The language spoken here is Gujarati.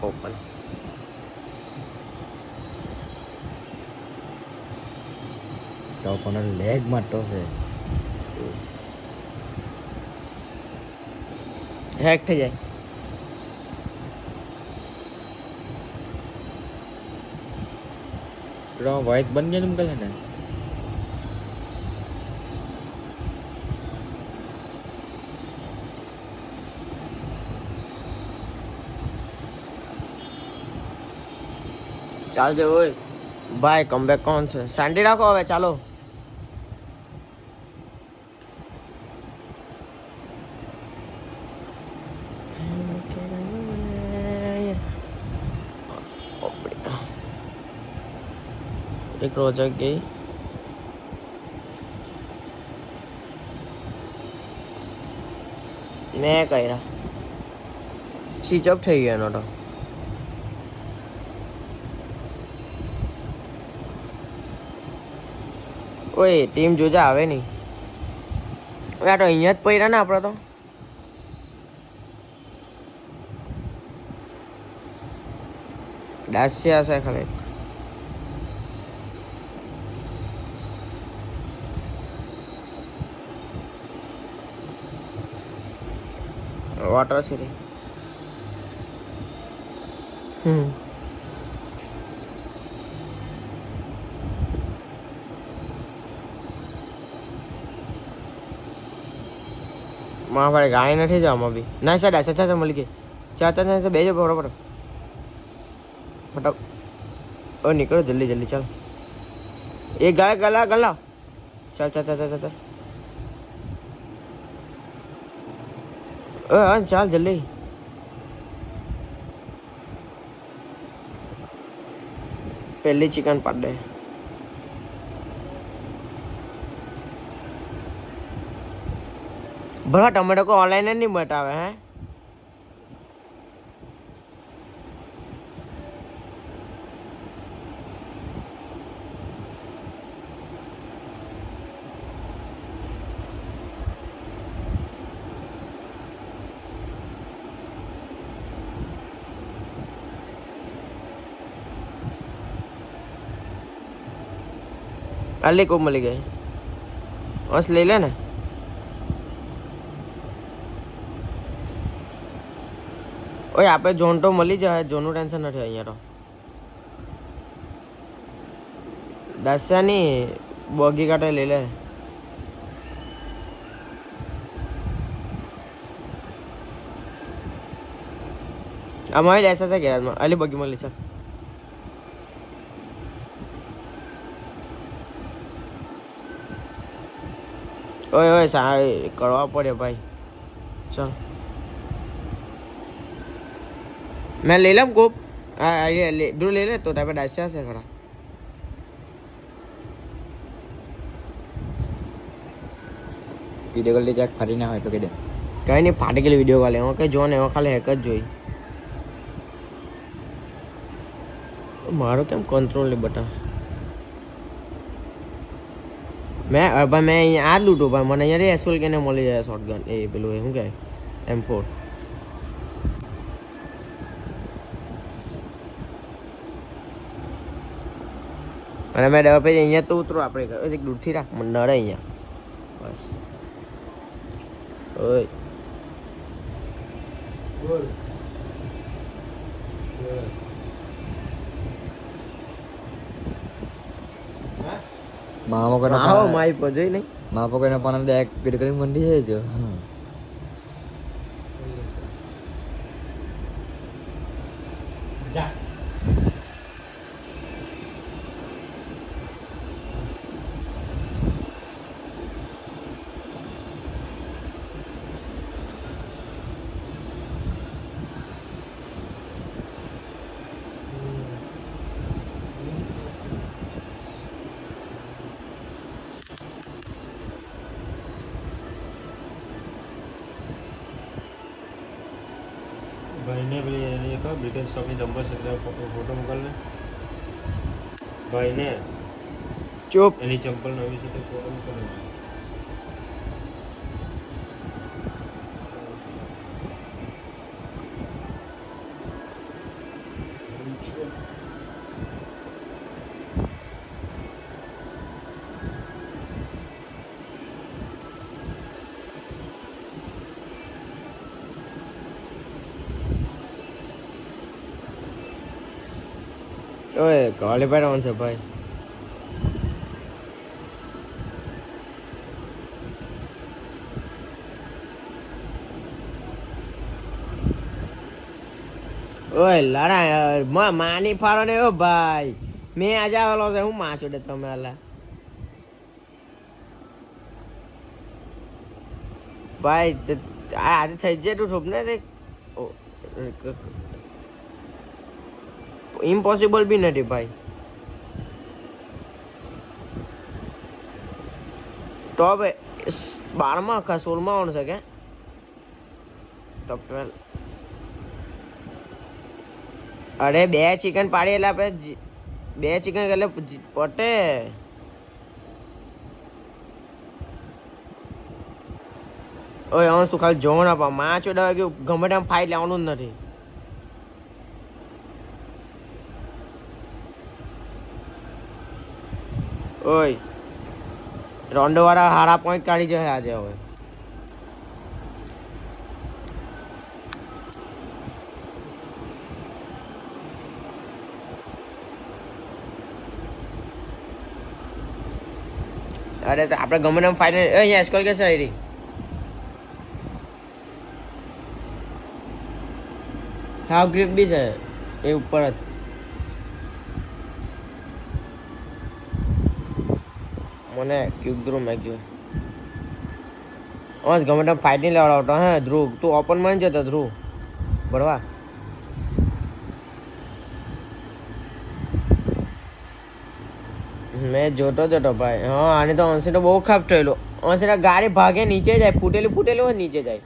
ઓપન તો કોને લેગ માટો છે હેક થઈ જાય પેલો વોઇસ બંધ ગયો ને ને ચાલજે ઓય ભાઈ કમબેક કોણ છે શાંતિ રાખો હવે ચાલો એક રોજક ગઈ મેં કર્યા સ્વિચ ઓફ થઈ ગયો એનો તો ઓય ટીમ જોજે આવે નહીં આ તો અહીંયા જ પડ્યા ને આપણે તો દાસ્ય હશે ખાલી વોટર સિટી માં ભાઈ ગાય નથી જવામાં બી ના સાહેબ આશા ચાચા મળી ગઈ ચાચા બેજો બરોબર ફટાફ ઓ નીકળો જલ્દી જલ્દી ચાલ એ ગાય ગલા ગલા ચાલ ચાલ ચાલ ચાલ ચાલ હા ચાલ જલ્દી પહેલી ચિકન પાડ દે ભલા ટમેટો को ऑनलाइन नहीं बटावे हैं अली को मिल गए बस ले लेना ओए आप जोन तो मिली जाए जोन टेंशन नहीं अँ तो दस्या नहीं बगी काटे ले ले हमारी ऐसा से गैराज में अली बगी मिली चल ओए ओए सा करवा पड़े भाई चल मैं ले लूँ गोप ये ले दूर ले ले तो टाइप डायसिया से खड़ा વિડિયો કોલ લે જાક ફાટી ના હોય તો કે દે કઈ નહીં ફાટી ગયેલી વિડીયો કોલ એમાં કઈ જો ને એમાં ખાલી હેક જ જોઈ મારો કેમ કંટ્રોલ ને બટા मैं भाई मैं यहाँ आ लूटू भाई मैंने यहाँ एसोल के ने मળી જાય શોટગન એ પેલું એ શું કહે M4 અને મેં ડબલ પછી અહીંયા તો ઉતરો આપણે એક દૂરથી રાખ મને નડે અહીંયા બસ ઓય મામો કોને આવો માઈ પજોઈ નહીં માપો કોને પણ દે એક વિડિયો કોલિંગ મંડી છે જો જા ભાઈને પેલી એની કહો બ્રિગેડ શોપની નંબર છે એટલે ફોટો મોકલને ભાઈને ચૂપ એની ચંપલ નવી છે તો ફોટો મોકલને ઓય ક્વોલિફાયર ઓન છે ભાઈ. ઓય લડા માની ફાળો ને ઓ ભાઈ મેં આજે આવેલો છે હું માં છોડે તમે અલા ભાઈ આજે થઈ જાય તું થોપ ને તે ઇમ્પોસિબલ બી નથી ભાઈ. ટોપ 12માં 16માં ઓન છે કે ટોપ 12. અરે 2 ચિકન પાડી એટલે આપણે 2 ચિકન એટલે પટે. ઓય અંશ તું ખાલી જોવો ના પા માં ચોડાવે કે ગમે તેમ ફાઇટ લેવાનું જ નથી. ઓય રોન્ડો વાળા હારા પોઈન્ટ કાઢી જશે આજે હવે. અરે તો આપણે ગમે તેમ ફાઇનલ અહીંયા એસ્કોલ કે છે રહી હાફ ગ્રીપ બી છે એ ઉપર જ. મને ક્યુબ ધ્રુવ મેચ જોઈએ. બસ ગમે તેમ ફાઇટ નહીં લેવડાવતો હે ધ્રુવ તું ઓપન માં જતો ધ્રુવ બળવા. મેં જોતો ભાઈ. હા આને તો અંશી તો બહુ ખરાબ થયેલો. અંશી ગાડી ભાગે નીચે જાય ફૂટેલું હોય નીચે જાય.